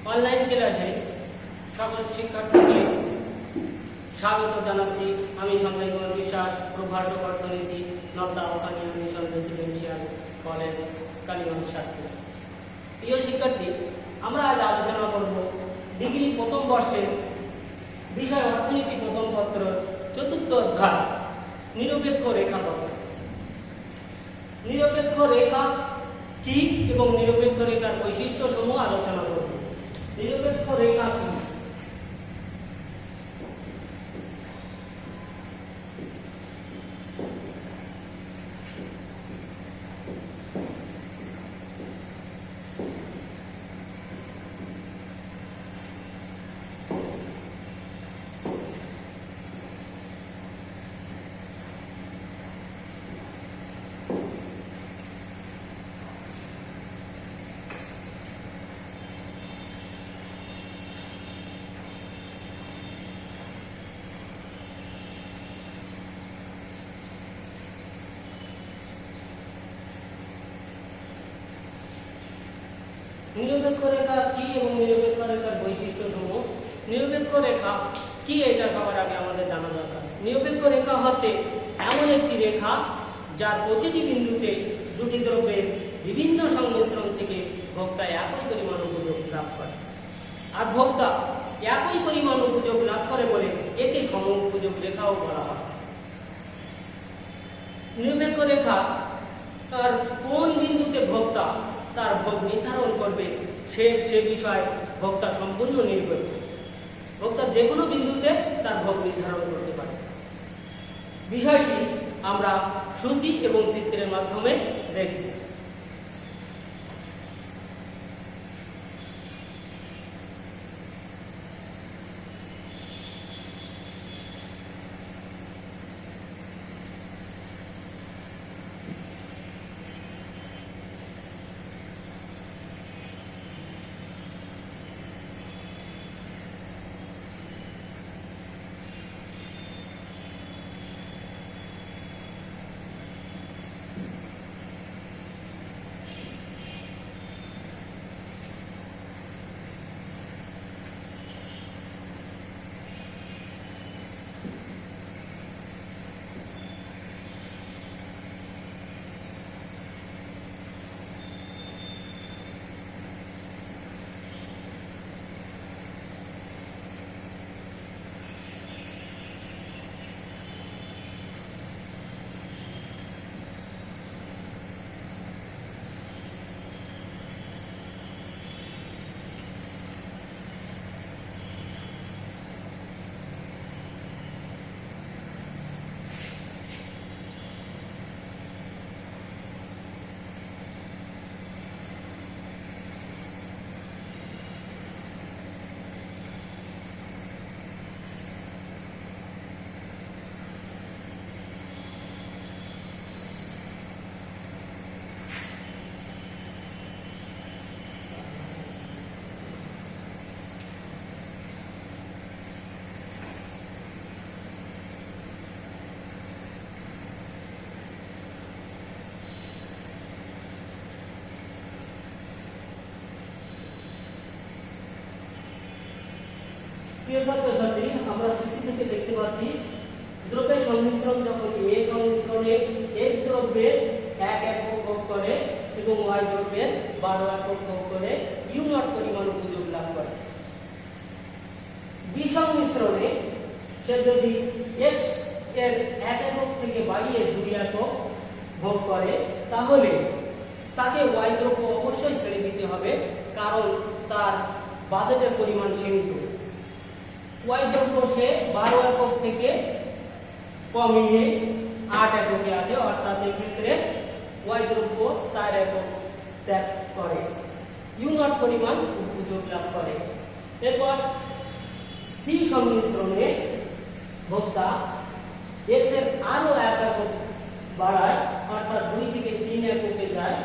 Online ক্লাসে সকল শিক্ষার্থীকে স্বাগত জানাচ্ছি। আমি সঞ্জয় কুমার বিশ্বাস, প্রভাষক অর্থনীতি, নর্দা আসানিয়া mission residential college, Kaliganj, Satkhira. প্রিয় শিক্ষার্থী, আমরা আজ আলোচনা করব ডিগ্রি প্রথম বর্ষের বিষয় অর্থনীতি প্রথম পত্র চতুর্থ অধ্যায় নিরপেক্ষ রেখা তত্ত্ব। নিরপেক্ষ রেখা কি এবং নিরপেক্ষ রেখার বৈশিষ্ট্য সমূহ আলোচনা করব। নিরপেক্ষ রেখা কি? নিরপেক্ষ রেখা কি এবং নিরপেক্ষ রেখার বৈশিষ্ট্য সমূহ। নিরপেক্ষ রেখা কি এটা সবার আগে আমাদের জানা দরকার। নিরপেক্ষ রেখা হচ্ছে এমন একটি রেখা যার প্রতিটি বিন্দুতে দুটি দ্রব্যের বিভিন্ন সংমিশ্রণ থেকে ভোক্তা একই পরিমাণ উপযোগ লাভ করে, আর ভোক্তা একই পরিমাণ উপযোগ লাভ করে বলে একে সমউপযোগ রেখাও বলা হয়। নিরপেক্ষ রেখা তার কোন বিন্দুতে ভোক্তা তার ভোগ নির্ধারণ করবে সে বিষয়ে ভোক্তা সম্পূর্ণ নির্ভর। ভোক্তা যে কোনো বিন্দুতে তার ভোগ নির্ধারণ করতে পারে। বিষয়টি আমরা সূচি এবং চিত্রের মাধ্যমে দেখব। প্রিয় ছাত্রছাত্রী, আমরা সূচি থেকে দেখতে পাচ্ছি দ্রব্যের সংমিশ্রণ যখন এ সংমিশ্রণে এক দ্রব্যের 1 একক ভোগ করে এবং ওয়াই দ্রব্যের 12 একক ভোগ করে ইউ নট পরিমাণ উপযোগ লাভ করে। বি সংমিশ্রণে সে যদি এক্স এর 1 একক থেকে বাড়িয়ে 2 একক ভোগ করে তাহলে তাকে ওয়াই দ্রব্য অবশ্যই ছেড়ে দিতে হবে, কারণ তার বাজেটের পরিমাণ সীমিত। ওয়াই দ্রব্য সে 12 একক থেকে কমিয়ে 8 এককে আসে, অর্থাৎ এই ক্ষেত্রে ওয়াই দ্রব্য 4 একক ত্যাগ করে, ইউ নট পরিমাণ উপযোগ লাভ করে। এরপর সি সংমিশ্রণে ভোক্তা এক্স এর আরো 1 একক বাড়ায়, অর্থাৎ 2 থেকে 3 এককে যায়।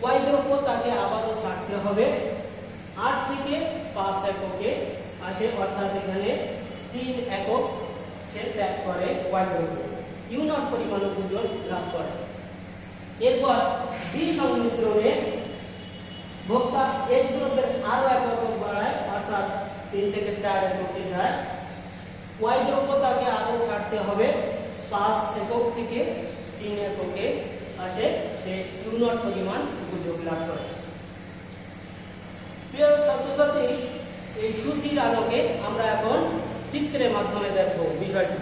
ওয়াই দ্রব্য তাকে আবারও ছাড়তে হবে, 8 থেকে 5 এককে আসে, অর্থাৎ এখানে 3 একক সে ত্যাগ করে ওয়াই দ্রব্য, ইউ নট পরিমাণ উপযোগ লাভ করে। এরপর বি সংমিশ্রণে ভোক্তা এক্স দ্রব্যের আরো এক একক বাড়ায়, 4 এককে যায়, ওয়াই দ্রব্য তাকে আরো ছাড়তে হবে 5 একক থেকে 3 এককে আসে, সে ইউ নট পরিমাণ উপযোগ লাভ করে। প্রিয় ছাত্রছাত্রী, এই সূচির আলোকে আমরা এখন চিত্রের মাধ্যমে দেখব বিষয়টি।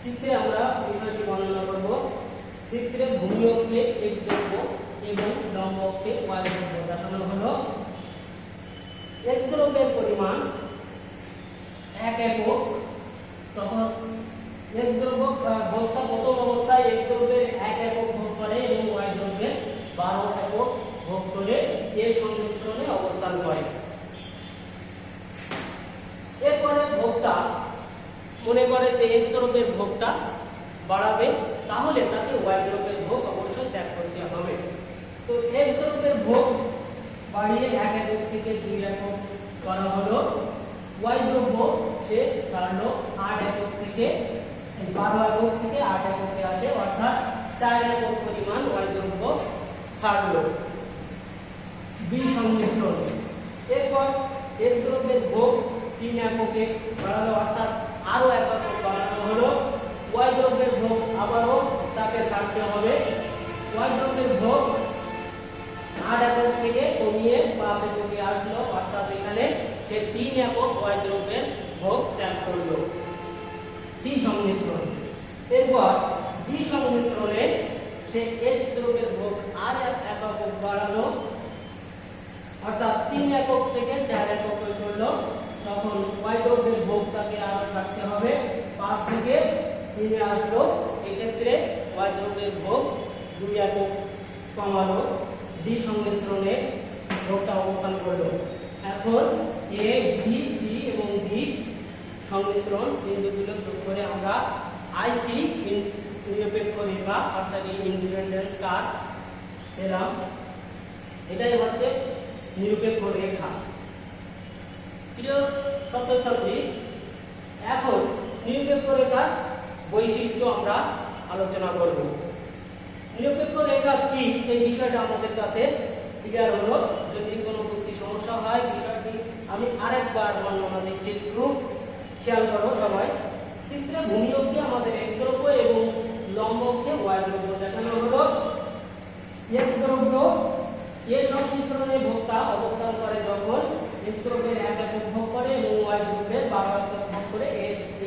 চিত্রে আমরা বিষয়টি বর্ণনা করব। চিত্রে ভূমি অক্ষে x দ্রব্য এবং লম্ব অক্ষে y দ্রব্য দেখানো হলো। x দ্রব্যের পরিমাণ 1 একক, তখন x দ্রব্য ভোক্তা প্রথম অবস্থায় x দ্রব্যের 1 একক ভোগ করে এবং y দ্রব্যের 12 একক ভোগ করে এই সংমিশ্রণে অবস্থান করে। এরপরে ভোক্তা মনে করে যে x দ্রব্যের ভোগটা বাড়াবে, তাহলে তাকে y দ্রব্যের ভোগ অবশ্যই ত্যাগ করতে হবে। তো x দ্রব্যের ভোগ বাড়িয়ে 1 একক থেকে 2 একক করা হলো, y দ্রব্য সে ছাড়লো 8 একক থেকে 12 একক থেকে 8 এককে আসে, অর্থাৎ 4 একক পরিমাণ y দ্রব্য ছাড়লো বি সংমিশ্রণ। এরপর x দ্রব্যের ভোগ 3 এককে বাড়ালো, অর্থাৎ আরো 1 একক বাড়ানো হলো। y দ্রব্যের ভোগ আবারও তাকে ছাড়তে হবে, y দ্রব্যের ভোগ 8 একক থেকে কমিয়ে 5 এককে আসলো, অর্থাৎ এখানে সে 3 একক y দ্রব্যের ভোগ ত্যাগ করলো। সি সংমিশ্রণ। এরপর ডি সংমিশ্রণে সে x দ্রব্যের ভোগ আর 1 একক বাড়ালো, অর্থাৎ 3 একক থেকে 4 একক করলো, তখন y দ্রব্যের ভোগ তাকে আরো ছাড়তে হবে, 5 থেকে 3 এ আসলো, এক্ষেত্রে y দ্রব্যের ভোগ 2 একক কমালো, ডি সংমিশ্রণে ভোগটা অবস্থান করলো। এখন এ বি সি এবং ডি সংমিশ্রণ বিন্দুগুলো যোগ করে আমরা আইসি নিরপেক্ষ রেখা রেখা অর্থাৎ ইন্ডিপেন্ডেন্স কার্ভ এলাম, এটাই হচ্ছে নিরপেক্ষ রেখা। প্রিয় ছাত্রছাত্রী, এখন নিরপেক্ষ রেখার বৈশিষ্ট্য আমরা আলোচনা করব। নিরপেক্ষ রেখা কি এই বিষয়টা আমাদের কাছে ক্লিয়ার হলো। যদি কোনো বুঝতে সমস্যা হয় বিষয়টি আমি আরেকবার বর্ণনা দিচ্ছি, একটু খেয়াল করো সবাই। চিত্রে ভূমি অক্ষে আমাদের x দ্রব্য এবং লম্ব অক্ষে y দ্রব্য দেখানো হলো। x দ্রব্য এ সংমিশ্রণে ভোক্তা অবস্থান করে যখন x দ্রব্যের 1 একক ভোগ করে এবং y দ্রব্যের 12 একক ভোগ করে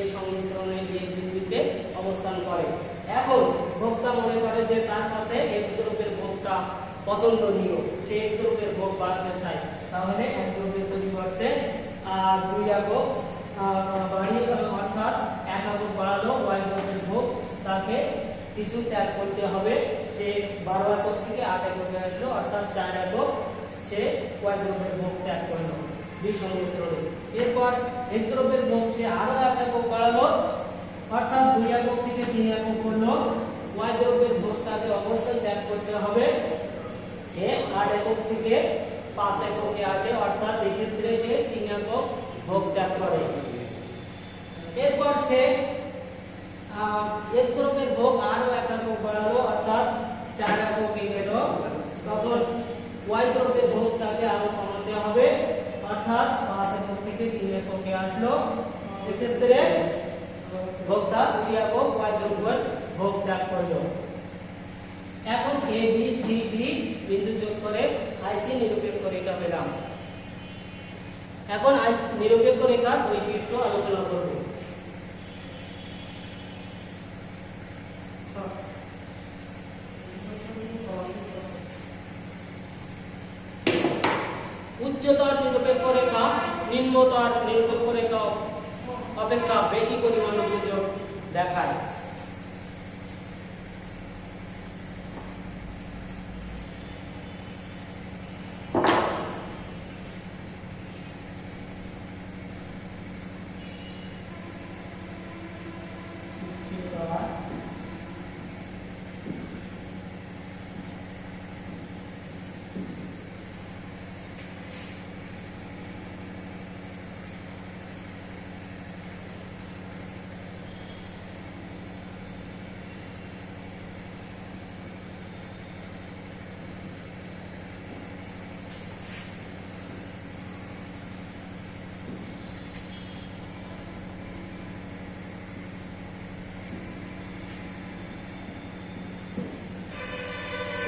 এ সংমিশ্রণে এই বিন্দুতে অবস্থান করে। এখন ভোক্তা মনে করে যে তার কাছে x দ্রব্যের ভোগটা পছন্দনীয়, সে x দ্রব্যের ভোগ বাড়াতে চায়, তাহলে এক দ্রব্যের পরিবর্তে 2 একক বাড়িয়ে অর্থাৎ 1 একক বাড়ালো y দ্রব্যের ভোগ, তাকে কিছু ত্যাগ করতে হবে। সে 12 একক থেকে 8 এককে আসলো অর্থাৎ 4 একক সে y দ্রব্যের ভোগ ত্যাগ করলো দুই সংমিশ্রণে। এরপর x দ্রব্যের ভোগ সে আরো 1 একক বাড়ালো অর্থাৎ 2 একক থেকে 3 একক করলো, y দ্রব্যের ভোগ তাকে অবশ্যই ত্যাগ করতে হবে। সে 8 একক থেকে 5 এককে আসে অর্থাৎ এই ক্ষেত্রে সে 3 একক ভোগ ত্যাগ করে। এরপর সে x দ্রব্যের ভোগ আরো 1 একক বাড়ালো অর্থাৎ 4 এককে গেল, তখন y দ্রব্যের ভোগ তাকে আরো কমাতে হবে অর্থাৎ 5 একক থেকে 3 এককে আসলো। এক্ষেত্রে ভোক্তা 2 একক y দ্রব্যের ভোগ ত্যাগ করলো। এখন a b c d বিন্দু যোগ করে IC নিরপেক্ষ রেখা পেলাম। এখন নিরপেক্ষ রেখার বৈশিষ্ট্য আলোচনা করব। উচ্চতর নিরপেক্ষ রেখা নিম্নতর নিরপেক্ষ রেখা অপেক্ষা বেশি পরিমাণ উপযোগ দেখায়।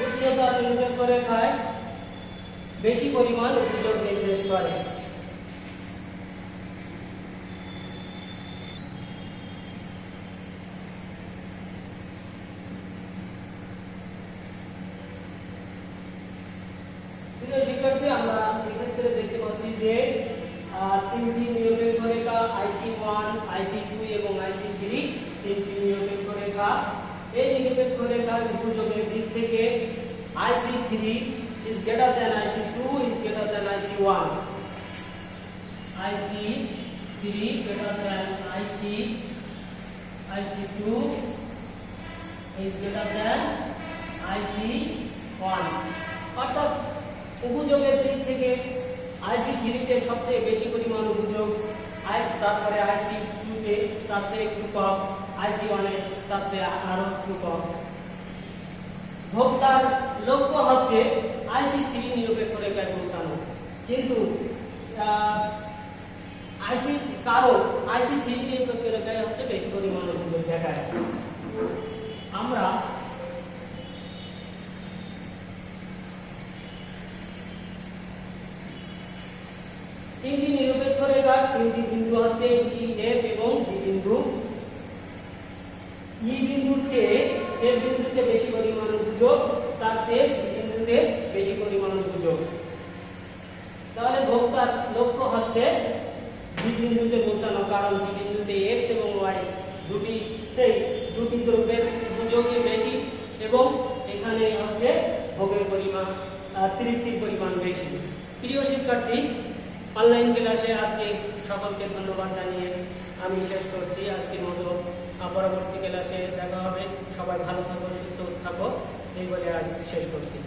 উচ্চতর নিরপেক্ষ রেখায় বেশি পরিমাণ উপযোগ নির্দেশ করে। প্রিয় শিক্ষার্থী, আমরা এক্ষেত্রে দেখতে পাচ্ছি যে তিনটি নিরপেক্ষ রেখা IC1, IC2 এবং IC3 তিনটি নিরপেক্ষ রেখা। এই নিরপেক্ষ রেখার উপযোগের দিক থেকে IC3 is greater than IC2 is greater than IC1. IC3 greater than IC2 is greater than IC1. অর্থাৎ উপযোগের দিক থেকে IC3 তে সবচেয়ে বেশি পরিমাণ উপযোগ, তারপরে IC2 তে তার চেয়ে একটু কম, IC1 এ তার চেয়ে আরো একটু কম। ভোক্তার লক্ষ্য হচ্ছে IC3 নিরপেক্ষ রেখায় পৌঁছানো, কিন্তু IC3 নিরপেক্ষ রেখায় হচ্ছে বেশি পরিমাণ উপযোগ দেখায়। আমরা তিনটি নিরপেক্ষ রেখার তিনটি বিন্দু হচ্ছে E, F এবং G বিন্দু। E বিন্দুর চেয়ে F বিন্দুতে বেশি পরিমাণ উপযোগ, তার চেয়ে G বিন্দুতে বেশি পরিমাণ উপযোগ। তাহলে ভোক্তার লক্ষ্য হচ্ছে G বিন্দুতে পৌঁছানো, কারণ G বিন্দুতে X এবং Y দুটি দ্রব্যের উপযোগই বেশি এবং এখানে হচ্ছে ভোগের পরিমাণ তৃপ্তির পরিমাণ বেশি। প্রিয় শিক্ষার্থী, অনলাইন ক্লাসে আজকে সকলকে ধন্যবাদ জানিয়ে আমি শেষ করছি আজকের মতো। পরবর্তী ক্লাসে দেখা হবে। সবাই ভালো থাকো, সুস্থ থাকো, এই বলে আজ শেষ করছি।